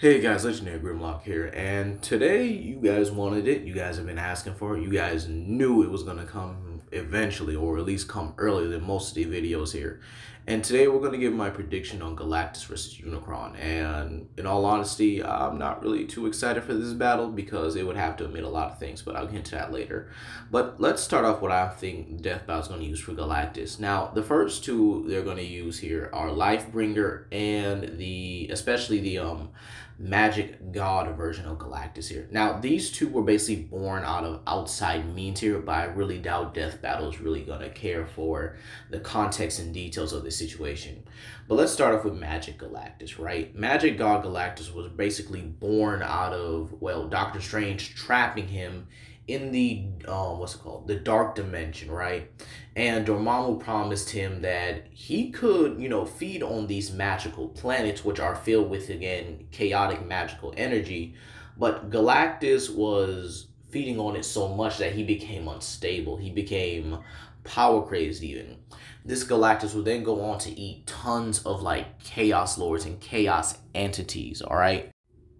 Hey guys, Legendary Grimlock here, and today you guys wanted it. You guys have been asking for it. You guys knew it was gonna come eventually, or at least come earlier than most of the videos here. And today we're gonna give my prediction on Galactus versus Unicron. And in all honesty, I'm not really too excited for this battle because it would have to admit a lot of things, but I'll get into that later. But let's start off what I think Death Battle's gonna use for Galactus. Now, the first two they're gonna use here are Lifebringer and especially the magic god version of Galactus here. Now, these two were basically born out of outside means here, but I really doubt Death Battle is really going to care for the context and details of the situation. But let's start off with Magic Galactus, right? Magic God Galactus was basically born out of, well, Doctor Strange trapping him in the the dark dimension, right? And Dormammu promised him that he could, feed on these magical planets, which are filled with, again, chaotic magical energy. But Galactus was feeding on it so much that he became unstable. He became power crazed even. This Galactus would then go on to eat tons of like chaos lords and chaos entities, all right?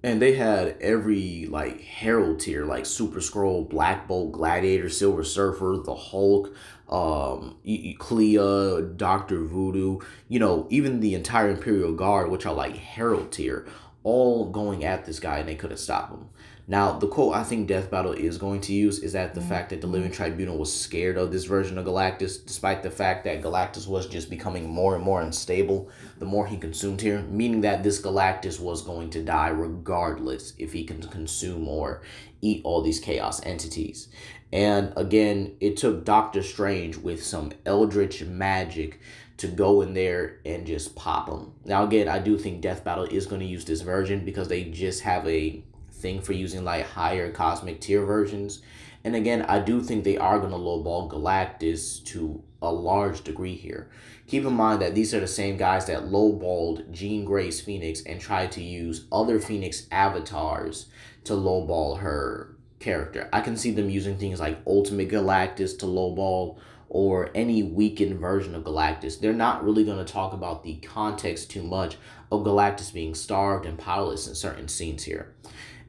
And they had every like herald tier, like Super Scroll, Black Bolt, Gladiator, Silver Surfer, the Hulk, Clea, Doctor Voodoo, even the entire Imperial Guard, which are like herald tier, all going at this guy, and they couldn't stop him. Now, the quote I think Death Battle is going to use is that the fact that the Living Tribunal was scared of this version of Galactus, despite the fact that Galactus was just becoming more and more unstable the more he consumed here, meaning that this Galactus was going to die regardless if he can consume or eat all these chaos entities. And again, it took Doctor Strange with some eldritch magic to go in there and just pop him. Now, again, I do think Death Battle is going to use this version because they just have a thing for using like higher cosmic tier versions. And again, I do think they are going to lowball Galactus to a large degree here. Keep in mind that these are the same guys that lowballed Jean Grey's Phoenix and tried to use other Phoenix avatars to lowball her character. I can see them using things like Ultimate Galactus to lowball or any weakened version of Galactus. They're not really going to talk about the context too much of Galactus being starved and powerless in certain scenes here.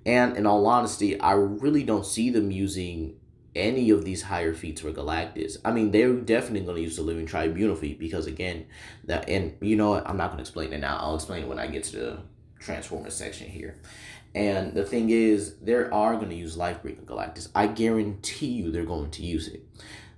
And in all honesty, I really don't see them using any of these higher feats for Galactus. I mean, they're definitely going to use the Living Tribunal feat because, again, and you know what? I'm not going to explain it now. I'll explain it when I get to the Transformers section here. And the thing is, they are going to use Lifebringer Galactus. I guarantee you they're going to use it.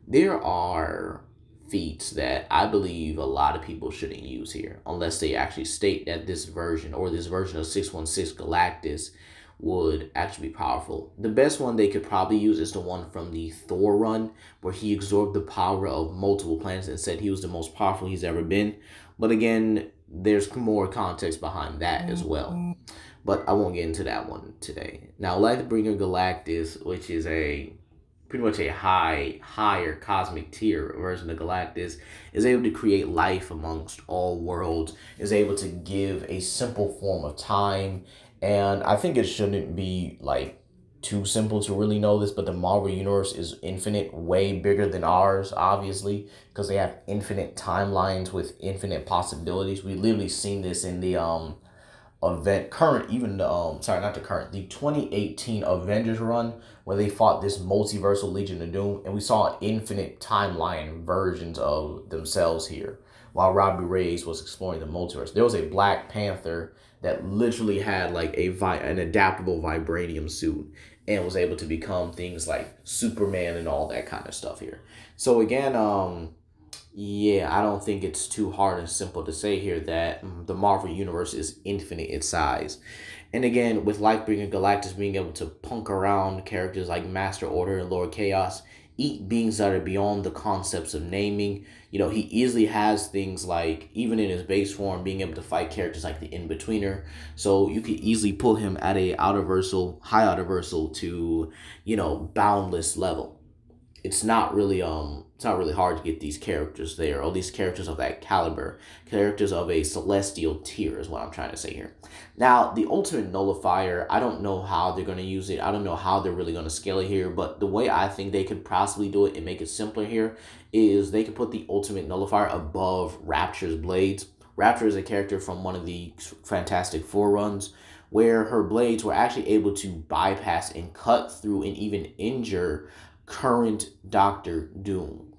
There are feats that I believe a lot of people shouldn't use here unless they actually state that this version or this version of 616 Galactus would actually be powerful. The best one they could probably use is the one from the Thor run where he absorbed the power of multiple planets and said he was the most powerful he's ever been. But again, there's more context behind that as well. But I won't get into that one today. Now, Lifebringer Galactus, which is pretty much a higher cosmic tier version of Galactus, is able to create life amongst all worlds, is able to give a simple form of time. And I think it shouldn't be like too simple to really know this, but the Marvel Universe is infinite, way bigger than ours, obviously, because they have infinite timelines with infinite possibilities. We literally seen this in the the 2018 Avengers run where they fought this multiversal Legion of Doom, and we saw infinite timeline versions of themselves here while Robbie Reyes was exploring the multiverse. There was a Black Panther that literally had like an adaptable vibranium suit and was able to become things like Superman and all that kind of stuff here. So again, yeah, I don't think it's too hard and simple to say here that the Marvel Universe is infinite in size. And again, with Lifebringer Galactus being able to punk around characters like Master Order and Lord Chaos, eat beings that are beyond the concepts of naming. He easily has things like, even in his base form, being able to fight characters like the In-Betweener. So you could easily pull him at a high outerversal to, boundless level. It's not really hard to get these characters there, or these characters of that caliber, characters of a celestial tier is what I'm trying to say here. Now, the Ultimate Nullifier, I don't know how they're going to use it. I don't know how they're really going to scale it here, but the way I think they could possibly do it and make it simpler here is they could put the Ultimate Nullifier above Rapture's Blades. Rapture is a character from one of the Fantastic Four runs where her blades were actually able to bypass and cut through and even injure current Doctor Doom.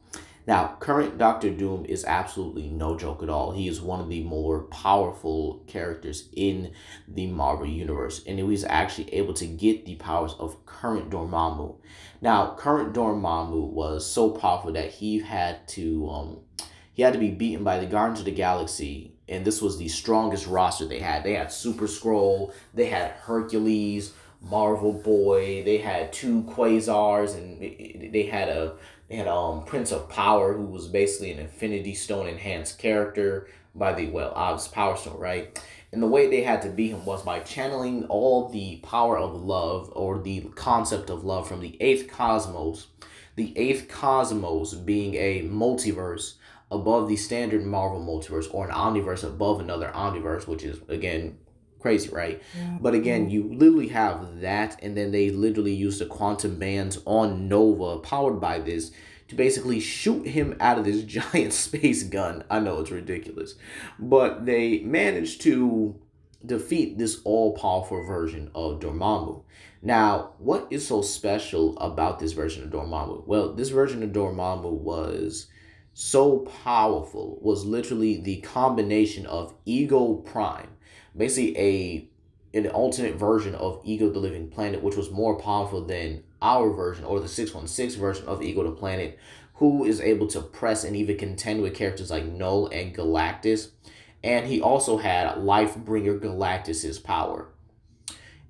Now, current Doctor Doom is absolutely no joke at all. He is one of the more powerful characters in the Marvel Universe, and he was actually able to get the powers of current Dormammu. Now, current Dormammu was so powerful that he had to be beaten by the Guardians of the Galaxy, and this was the strongest roster they had. They had Super Skrull, they had Hercules, Marvel Boy, they had two Quasars, and they had Prince of Power, who was basically an Infinity Stone enhanced character by the, well, obvious Power Stone, right? And the way they had to beat him was by channeling all the power of love, or the concept of love, from the eighth cosmos. The eighth cosmos being a multiverse above the standard Marvel multiverse, or an omniverse above another omniverse, which is, again, crazy, right? Yeah. But again, you literally have that, and then they literally use the quantum bands on Nova, powered by this, to basically shoot him out of this giant space gun. I know it's ridiculous, but they managed to defeat this all-powerful version of Dormammu. Now, what is so special about this version of Dormammu? Well, this version of Dormammu was so powerful, was literally the combination of Ego Prime, basically an alternate version of Ego the Living Planet, which was more powerful than our version, or the 616 version of Ego the Planet, who is able to press and even contend with characters like Null and Galactus. And he also had Lifebringer Galactus's power.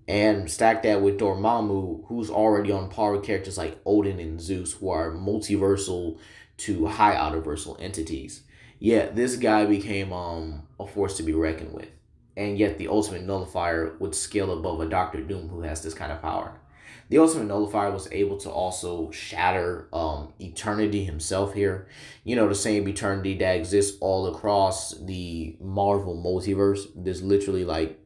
And stack that with Dormammu, who's already on par with characters like Odin and Zeus, who are multiversal to high outerversal entities. Yet this guy became a force to be reckoned with. And yet the Ultimate Nullifier would scale above a Doctor Doom who has this kind of power. The Ultimate Nullifier was able to also shatter Eternity himself here. You know, the same Eternity that exists all across the Marvel multiverse. There's literally like,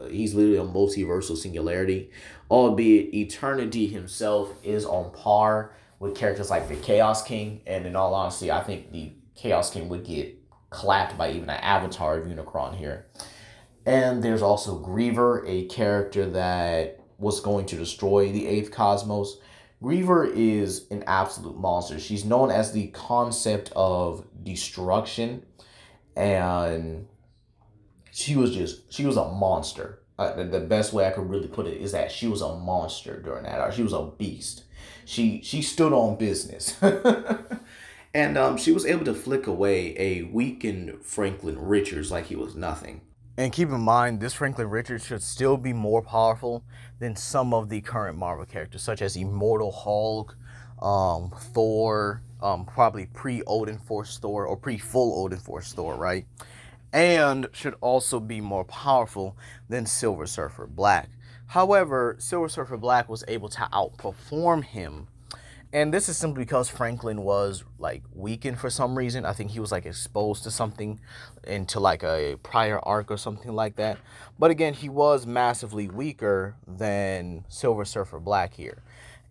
he's literally a multiversal singularity. Albeit Eternity himself is on par with characters like the Chaos King. And in all honesty, I think the Chaos King would get clapped by even an avatar of Unicron here. And there's also Griever, a character that was going to destroy the 8th Cosmos. Griever is an absolute monster. She's known as the concept of destruction. And she was a monster. The best way I could really put it is that she was a monster during that hour. She was a beast. She stood on business. And she was able to flick away a weakened Franklin Richards like he was nothing. And keep in mind, this Franklin Richards should still be more powerful than some of the current Marvel characters, such as Immortal Hulk, Thor, probably pre-Odin Force Thor, or pre-full Odin Force Thor, right? And should also be more powerful than Silver Surfer Black. However, Silver Surfer Black was able to outperform him. And this is simply because Franklin was, like, weakened for some reason. I think he was, like, exposed to something into, like, a prior arc or something like that. But again, he was massively weaker than Silver Surfer Black here.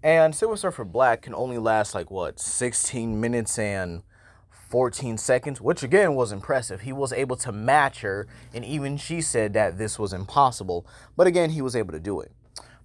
And Silver Surfer Black can only last, like, what, 16 minutes and 14 seconds, which again was impressive. He was able to match her, and even she said that this was impossible. But again, he was able to do it.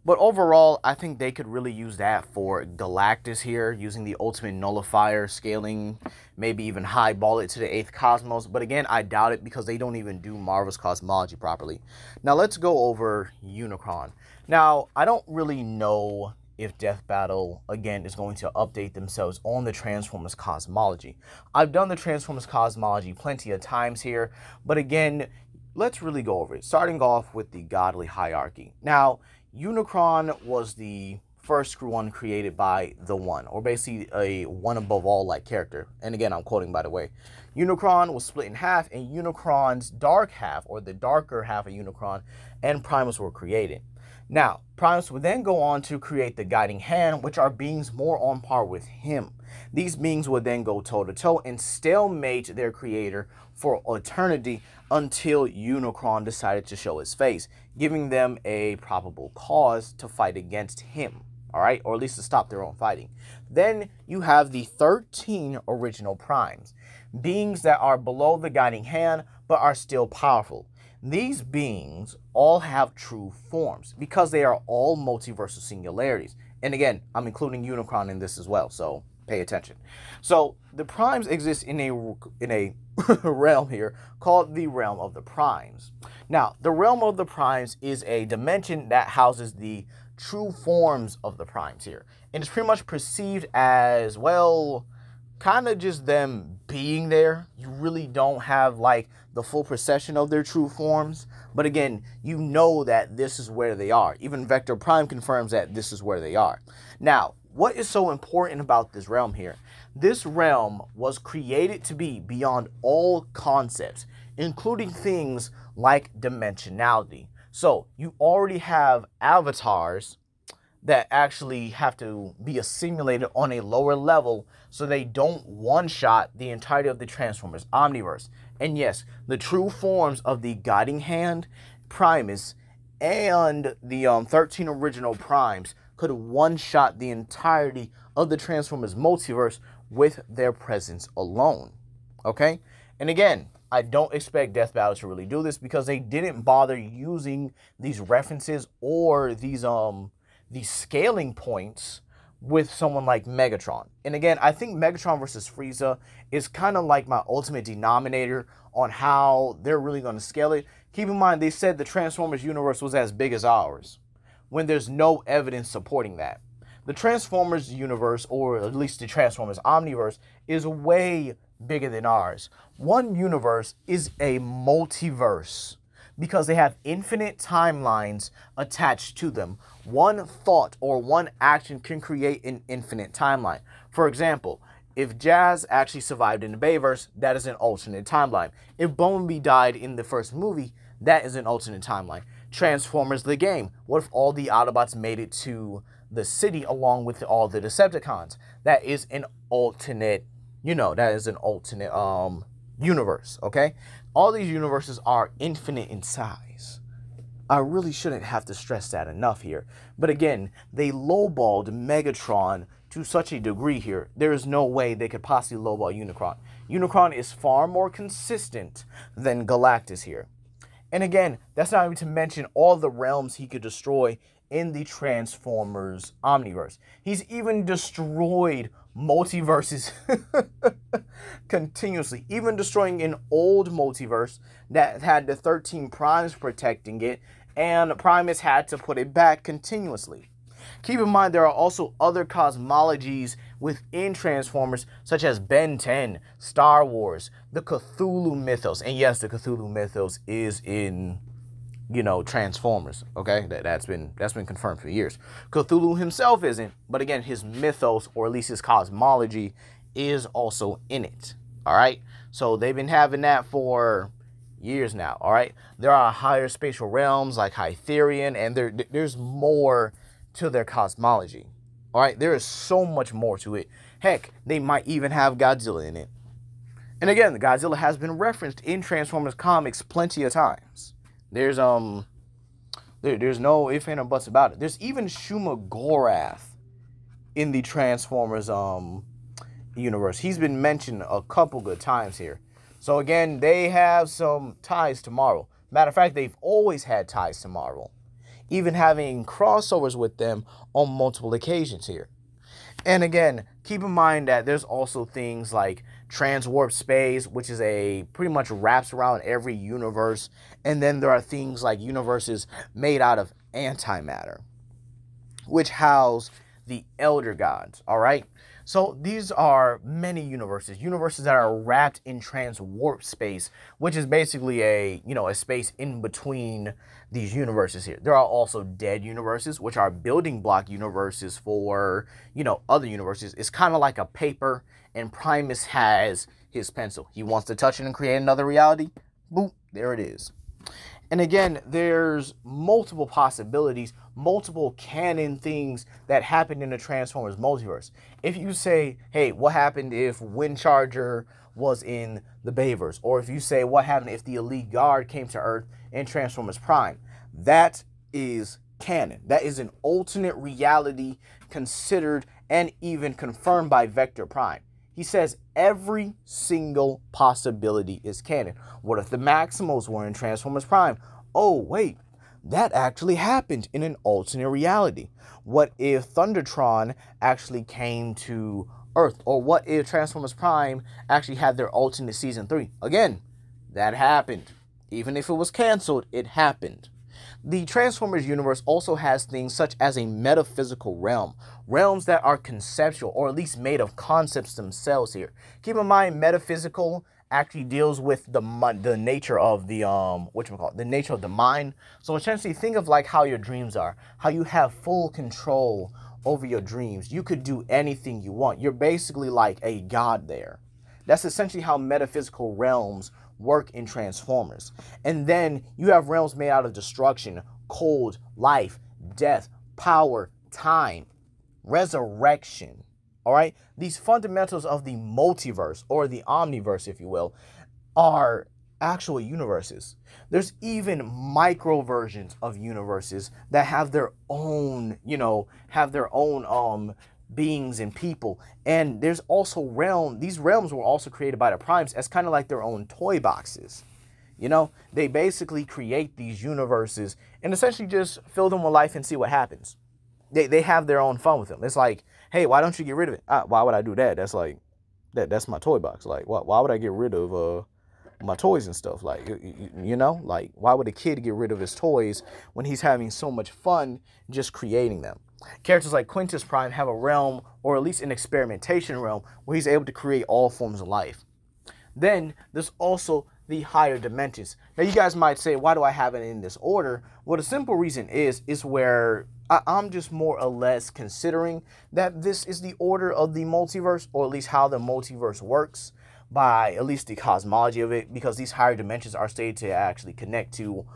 But overall, I think they could really use that for Galactus here, using the Ultimate Nullifier, scaling, maybe even highball it to the 8th Cosmos. But again, I doubt it because they don't even do Marvel's cosmology properly. Now, let's go over Unicron. Now, I don't really know if Death Battle, again, is going to update themselves on the Transformers cosmology. I've done the Transformers cosmology plenty of times here, but again, let's really go over it. Starting off with the godly hierarchy. Now, Unicron was the first one created by the One, or basically a one above all like character. And again, I'm quoting, by the way. Unicron was split in half, and Unicron's dark half, or the darker half of Unicron, and Primus were created. Now, Primus would then go on to create the Guiding Hand, which are beings more on par with him. These beings would then go toe-to-toe and stalemate their creator for eternity until Unicron decided to show his face, giving them a probable cause to fight against him, all right? Or at least to stop their own fighting. Then you have the 13 original Primes, beings that are below the Guiding Hand but are still powerful. These beings all have true forms because they are all multiversal singularities. And again, I'm including Unicron in this as well, so pay attention. So the primes exist in a realm here called the realm of the primes. Now, the realm of the primes is a dimension that houses the true forms of the primes here. And it's pretty much perceived as, well, kind of just them being there. You really don't have like the full perception of their true forms. But again, you know that this is where they are. Even Vector Prime confirms that this is where they are. Now, what is so important about this realm here? This realm was created to be beyond all concepts, including things like dimensionality. So you already have avatars that actually have to be assimilated on a lower level so they don't one-shot the entirety of the Transformers Omniverse. And yes, the true forms of the Guiding Hand, Primus, and the 13 original Primes could one-shot the entirety of the Transformers multiverse with their presence alone. Okay? And again, I don't expect Death Battle to really do this because they didn't bother using these references or these scaling points with someone like Megatron. And again, I think Megatron versus Frieza is kind of like my ultimate denominator on how they're really going to scale it. Keep in mind, they said the Transformers universe was as big as ours, when there's no evidence supporting that. The Transformers universe, or at least the Transformers Omniverse, is way bigger than ours. One universe is a multiverse because they have infinite timelines attached to them. One thought or one action can create an infinite timeline. For example, if Jazz actually survived in the Bayverse, that is an alternate timeline. If Bumblebee died in the first movie, that is an alternate timeline. Transformers the game. What if all the Autobots made it to the city along with all the Decepticons? That is an alternate, universe, okay? All these universes are infinite in size. I really shouldn't have to stress that enough here. But again, they lowballed Megatron to such a degree here. There is no way they could possibly lowball Unicron. Unicron is far more consistent than Galactus here. And again, that's not even to mention all the realms he could destroy in the Transformers Omniverse. He's even destroyed multiverses continuously, even destroying an old multiverse that had the 13 Primes protecting it, and Primus had to put it back continuously. Keep in mind, there are also other cosmologies within Transformers, such as Ben 10, Star Wars, the Cthulhu mythos. And yes, the Cthulhu mythos is in, Transformers. Okay, that's been confirmed for years. Cthulhu himself isn't, but again, his mythos, or at least his cosmology, is also in it. All right, so they've been having that for years now. All right, there are higher spatial realms like Hytherian, and there's more to their cosmology. All right, there is so much more to it. Heck, they might even have Godzilla in it. And again, the Godzilla has been referenced in Transformers comics plenty of times. There's no if and buts about it. There's even Shuma Gorath in the Transformers universe. He's been mentioned a couple good times here. So again, they have some ties to Marvel. Matter of fact, they've always had ties to Marvel, even having crossovers with them on multiple occasions here. And again, keep in mind that there's also things like Transwarp Space, which is pretty much wraps around every universe. And then there are things like universes made out of antimatter, which house the Elder Gods, all right? So these are many universes that are wrapped in Transwarp Space, which is basically a space in between these universes here. There are also dead universes, which are building block universes for, other universes. It's kind of like a paper, and Primus has his pencil. He wants to touch it and create another reality. Boop, there it is. And again, there's multiple possibilities, multiple canon things that happened in the Transformers multiverse. If you say, hey, what happened if Windcharger was in the Bayverse? Or if you say, what happened if the Elite Guard came to Earth in Transformers Prime? That is canon. That is an alternate reality considered and even confirmed by Vector Prime. He says every single possibility is canon. What if the Maximals were in Transformers Prime? Oh, wait, that actually happened in an alternate reality. What if Thundertron actually came to Earth? Or what if Transformers Prime actually had their alternate season 3? Again, that happened. Even if it was canceled, it happened. The Transformers universe also has things such as a metaphysical realm, realms that are conceptual, or at least made of concepts themselves here. Keep in mind, metaphysical actually deals with the nature of the the nature of the mind. So essentially, think of like how your dreams are, how you have full control over your dreams. You could do anything you want. You're basically like a god there. That's essentially how metaphysical realms work in Transformers. And then you have realms made out of destruction, cold, life, death, power, time, resurrection. All right? These fundamentals of the multiverse, or the omniverse, if you will, are actual universes. There's even micro versions of universes that have their own, beings and people. And there's also these realms were also created by the Primes as kind of like their own toy boxes. They basically create these universes and essentially just fill them with life and see what happens. They have their own fun with them. It's like, hey, why don't you get rid of it? Why would I do that? That's like, that's my toy box. Like, why would I get rid of my toys and stuff? Like, like, why would a kid get rid of his toys when he's having so much fun just creating them? Characters like Quintus Prime have a realm, or at least an experimentation realm, where he's able to create all forms of life. Then there's also the higher dimensions. Now you guys might say, why do I have it in this order? Well, the simple reason is where I'm just more or less considering that this is the order of the multiverse, or at least how the multiverse works, by at least the cosmology of it, because these higher dimensions are stated to actually connect to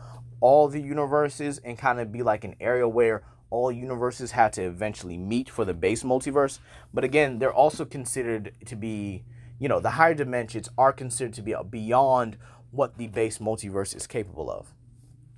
all the universes and kind of be like an area where all universes had to eventually meet for the base multiverse. But again, they're also considered to be, the higher dimensions are considered to be beyond what the base multiverse is capable of.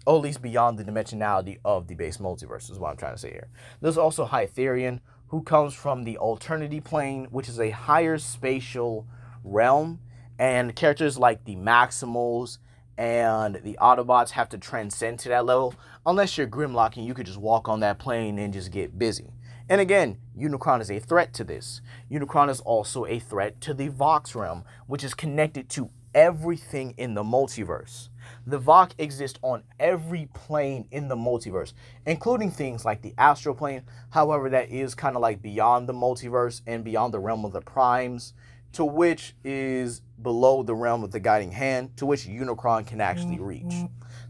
Or at least beyond the dimensionality of the base multiverse is what I'm trying to say here. There's also Hytherion, who comes from the Alternity Plane, which is a higher spatial realm. And characters like the Maximals and the Autobots have to transcend to that level. Unless you're Grimlock and you could just walk on that plane and just get busy. And again, Unicron is a threat to this. Unicron is also a threat to the Vox realm, which is connected to everything in the multiverse. The Vox exist on every plane in the multiverse, including things like the Astral Plane. However, that is kind of like beyond the multiverse and beyond the realm of the Primes, to which is below the realm of the Guiding Hand, to which Unicron can actually reach.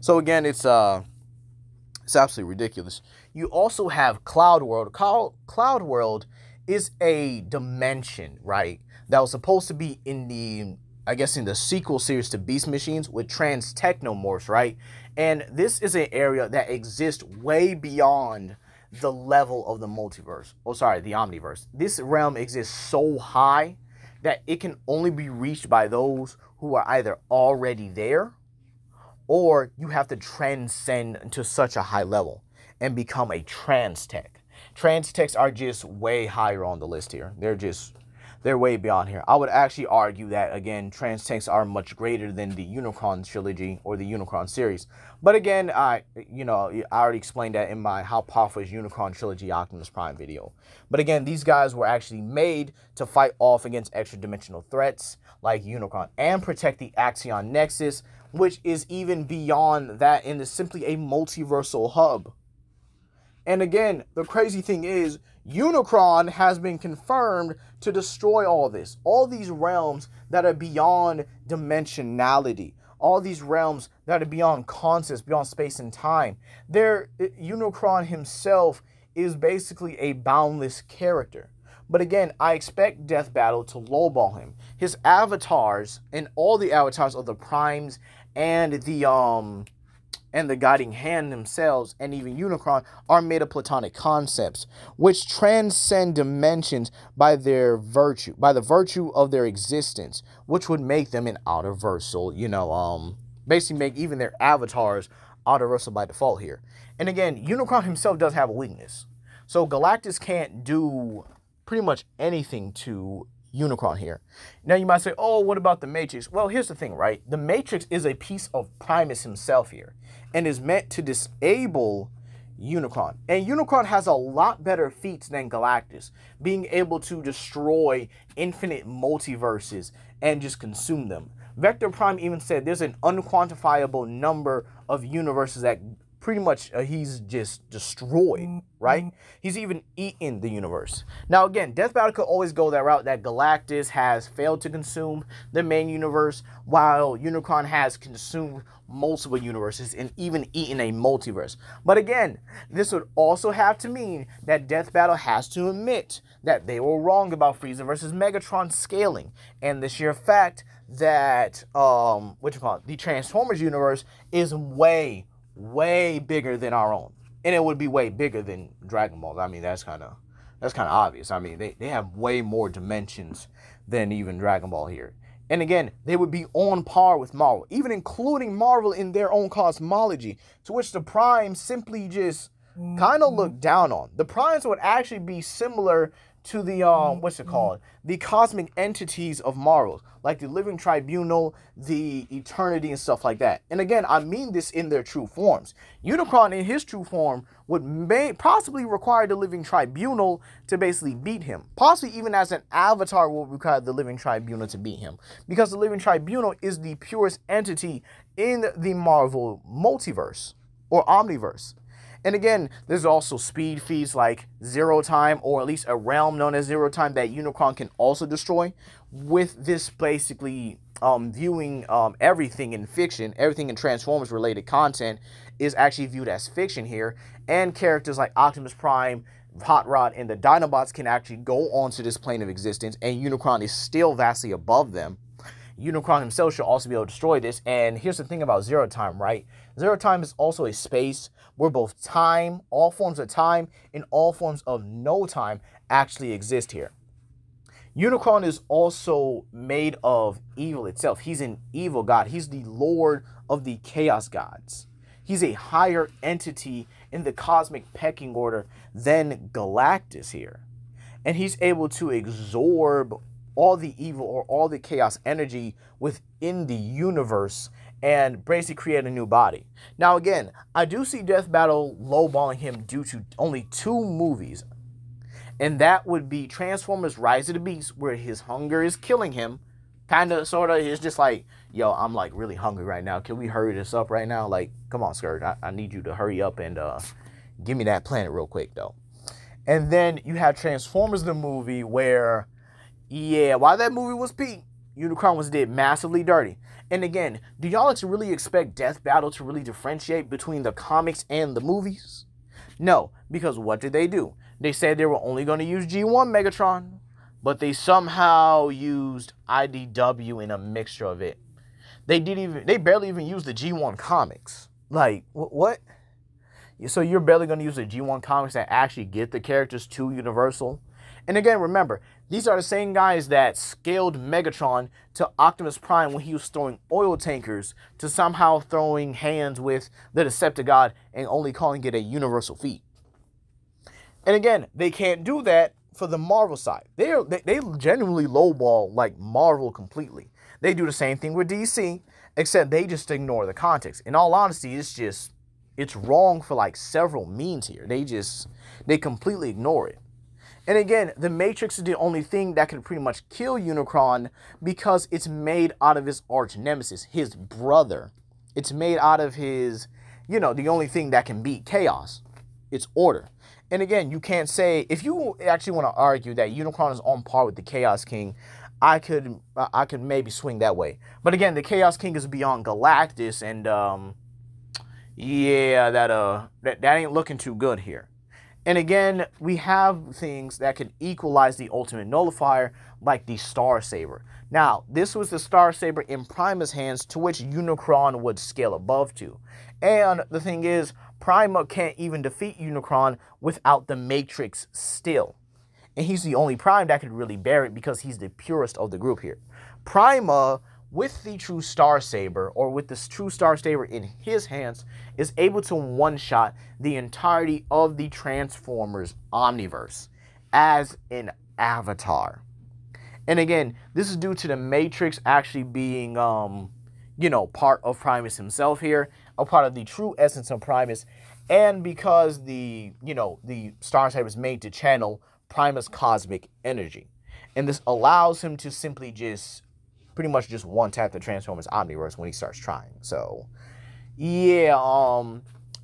So again, it's absolutely ridiculous. You also have Cloud World. Cloud World is a dimension, right, that was supposed to be in the sequel series to Beast Machines with Trans Technomorphs, right? And this is an area that exists way beyond the level of the multiverse. The omniverse. This realm exists so high that it can only be reached by those who are either already there, or you have to transcend to such a high level and become a trans tech. Trans techs are just way higher on the list here. They're way beyond here. I would actually argue that, again, trans techs are much greater than the Unicron trilogy or the Unicron series. But again, I already explained that in my How Powerful is Unicron Trilogy Optimus Prime video. But again, these guys were actually made to fight off against extra-dimensional threats like Unicron and protect the Axion Nexus, which is even beyond that and is simply a multiversal hub. And again, the crazy thing is, Unicron has been confirmed to destroy all this. All these realms that are beyond dimensionality. All these realms that are beyond concepts, beyond space and time. Unicron himself is basically a boundless character. But again, I expect Death Battle to lowball him. His avatars and all the avatars of the Primes and the Guiding Hand themselves, and even Unicron, are made of platonic concepts, which transcend dimensions by the virtue of their existence, which would make them an outerversal, basically make even their avatars outerversal by default here. And again, Unicron himself does have a weakness. So Galactus can't do pretty much anything to Unicron here. Now you might say, oh, what about the Matrix? Well, here's the thing, right? The Matrix is a piece of Primus himself here and is meant to disable Unicron. And Unicron has a lot better feats than Galactus, being able to destroy infinite multiverses and just consume them. Vector Prime even said there's an unquantifiable number of universes that pretty much he's just destroyed, right? He's even eaten the universe. Now again, Death Battle could always go that route that Galactus has failed to consume the main universe, while Unicron has consumed multiple universes and even eaten a multiverse. But again, this would also have to mean that Death Battle has to admit that they were wrong about Frieza versus Megatron scaling, and the sheer fact that the Transformers universe is way bigger than our own, and it would be way bigger than Dragon Ball. I mean, that's kind of obvious. I mean, they have way more dimensions than even Dragon Ball here. And again, they would be on par with Marvel, even including Marvel in their own cosmology, to which the Primes simply just kind of look down on. The Primes would actually be similar to the the cosmic entities of Marvel, like the Living Tribunal, the Eternity, and stuff like that. And again, I mean this in their true forms. Unicron in his true form would possibly require the Living Tribunal to basically beat him. Possibly even as an avatar will require the Living Tribunal to beat him, because the Living Tribunal is the purest entity in the Marvel multiverse or omniverse. And again, there's also speed feats like Zero Time, or at least a realm known as Zero Time that Unicron can also destroy. With this basically viewing everything in fiction, everything in Transformers related content is actually viewed as fiction here. And characters like Optimus Prime, Hot Rod, and the Dinobots can actually go onto this plane of existence, and Unicron is still vastly above them. Unicron himself should also be able to destroy this. And here's the thing about Zero Time, right? Zero Time is also a space where both time, all forms of time, and all forms of no time actually exist here. Unicron is also made of evil itself. He's an evil god. He's the lord of the chaos gods. He's a higher entity in the cosmic pecking order than Galactus here. And he's able to absorb all the evil or all the chaos energy within the universe and basically create a new body. Now again, I do see Death Battle lowballing him due to only 2 movies. And that would be Transformers Rise of the Beast, where his hunger is killing him. Kinda, sorta, it's just like, yo, I'm like really hungry right now. Can we hurry this up right now? Like, come on, Skirt. I need you to hurry up and give me that planet real quick though. And then you have Transformers the movie where, yeah, while that movie was peak, Unicron was did massively dirty. And again, do y'all really expect Death Battle to really differentiate between the comics and the movies? No, because what did they do? They said they were only going to use G1 Megatron, but they somehow used IDW in a mixture of it. They barely even used the G1 comics. Like, what? So you're barely going to use the G1 comics that actually get the characters to Universal? And again, remember, these are the same guys that scaled Megatron to Optimus Prime when he was throwing oil tankers to somehow throwing hands with the Decepticon and only calling it a universal feat. And again, they can't do that for the Marvel side. They genuinely lowball like Marvel completely. They do the same thing with DC, except they just ignore the context. In all honesty, it's wrong for like several means here. They completely ignore it. And again, the Matrix is the only thing that can pretty much kill Unicron because it's made out of his arch nemesis, his brother. It's made out of his, the only thing that can beat chaos. It's order. And again, you can't say, if you actually want to argue that Unicron is on par with the Chaos King, I could maybe swing that way. But again, the Chaos King is beyond Galactus, and yeah, that ain't looking too good here. And again, we have things that could equalize the Ultimate Nullifier, like the Star Saber. Now, this was the Star Saber in Prima's hands, to which Unicron would scale above to. And the thing is, Prima can't even defeat Unicron without the Matrix still. And he's the only Prime that could really bear it because he's the purest of the group here. Prima, with the true Star Saber, or with this true Star Saber in his hands, is able to one-shot the entirety of the Transformers Omniverse as an avatar. And again, this is due to the Matrix actually being, you know, part of Primus himself here, a part of the true essence of Primus, and because the, you know, the Star Type was made to channel Primus cosmic energy. And this allows him to simply just, pretty much just one-tap the Transformers Omniverse when he starts trying. So, yeah,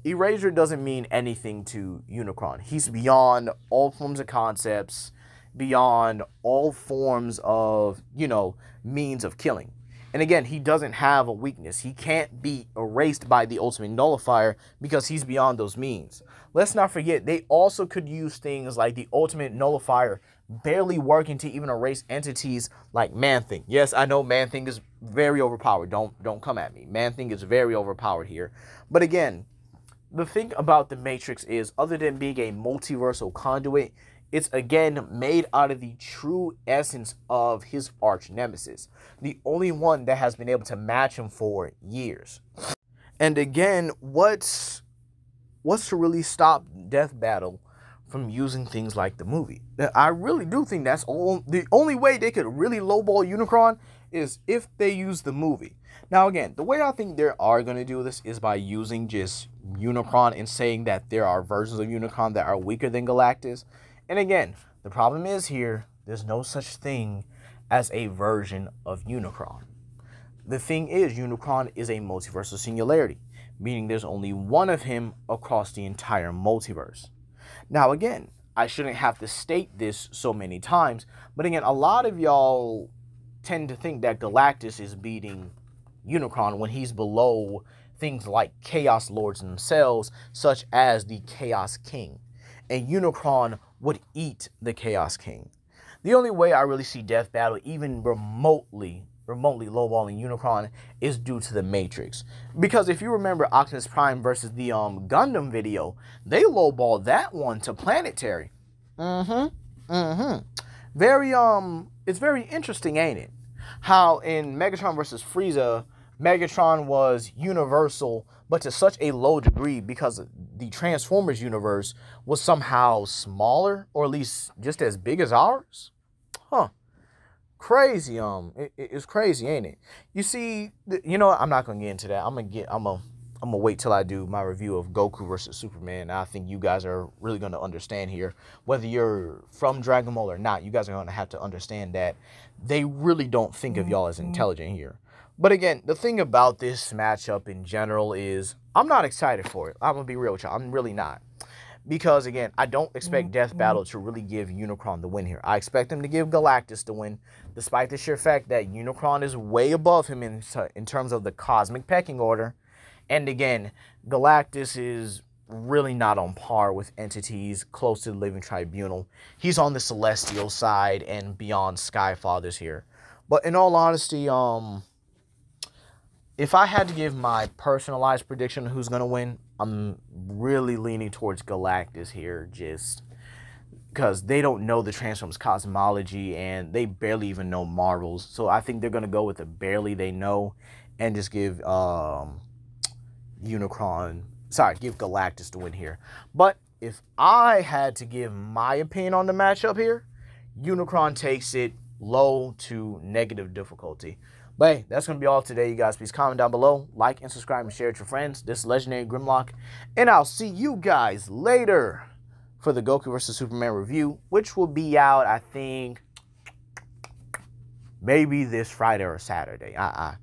Erasure doesn't mean anything to Unicron. He's beyond all forms of concepts, beyond all forms of, you know, means of killing. And again, he doesn't have a weakness. He can't be erased by the Ultimate Nullifier because he's beyond those means. Let's not forget, they also could use things like the Ultimate Nullifier barely working to even erase entities like Man-Thing. Yes, I know Man-Thing is very overpowered. Don't come at me. Man-Thing is very overpowered here. But again, the thing about the Matrix is, other than being a multiversal conduit, it's again made out of the true essence of his arch nemesis, the only one that has been able to match him for years. And again, what's to really stop Death Battle from using things like the movie? I really do think that's the only way they could really lowball Unicron is if they use the movie. Now again, the way I think they are going to do this is by using just Unicron and saying that there are versions of Unicron that are weaker than Galactus. And again, the problem is here, there's no such thing as a version of Unicron. The thing is, Unicron is a multiversal singularity, meaning there's only one of him across the entire multiverse. Now again, I shouldn't have to state this so many times, but again, a lot of y'all tend to think that Galactus is beating Unicron when he's below things like Chaos Lords themselves, such as the Chaos King. And Unicron would eat the Chaos King. The only way I really see Death Battle even remotely lowballing Unicron is due to the Matrix. Because if you remember Optimus Prime versus the Gundam video, they lowballed that one to Planetary. Very, it's very interesting, ain't it? How in Megatron versus Frieza, Megatron was universal, but to such a low degree because the Transformers universe was somehow smaller, or at least just as big as ours. Huh. Crazy. It's crazy, ain't it? You see, you know what? I'm not gonna get into that. I'm gonna wait till I do my review of Goku versus Superman. I think you guys are really gonna understand here, whether you're from Dragon Ball or not. You guys are gonna have to understand that they really don't think of y'all as intelligent here. But again, the thing about this matchup in general is I'm not excited for it. I'm going to be real with y'all. I'm really not. Because, again, I don't expect Death Battle to really give Unicron the win here. I expect them to give Galactus the win, despite the sheer fact that Unicron is way above him in terms of the cosmic pecking order. And, again, Galactus is really not on par with entities close to the Living Tribunal. He's on the Celestial side and beyond Skyfathers here. But in all honesty, if I had to give my personalized prediction of who's going to win, I'm really leaning towards Galactus here, just because they don't know the Transformers cosmology and they barely even know Marvels. So I think they're going to go with the barely they know and just give give Galactus the win here. But if I had to give my opinion on the matchup here, Unicron takes it low to negative difficulty. But hey, that's going to be all today, you guys. Please comment down below, like and subscribe and share it with your friends. This is Legendary Grimlock, and I'll see you guys later for the Goku vs. Superman review, which will be out, I think, maybe this Friday or Saturday. I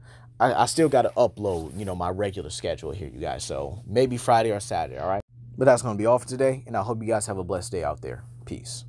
still got to upload, you know, my regular schedule here, you guys. So maybe Friday or Saturday, all right? But that's going to be all for today, and I hope you guys have a blessed day out there. Peace.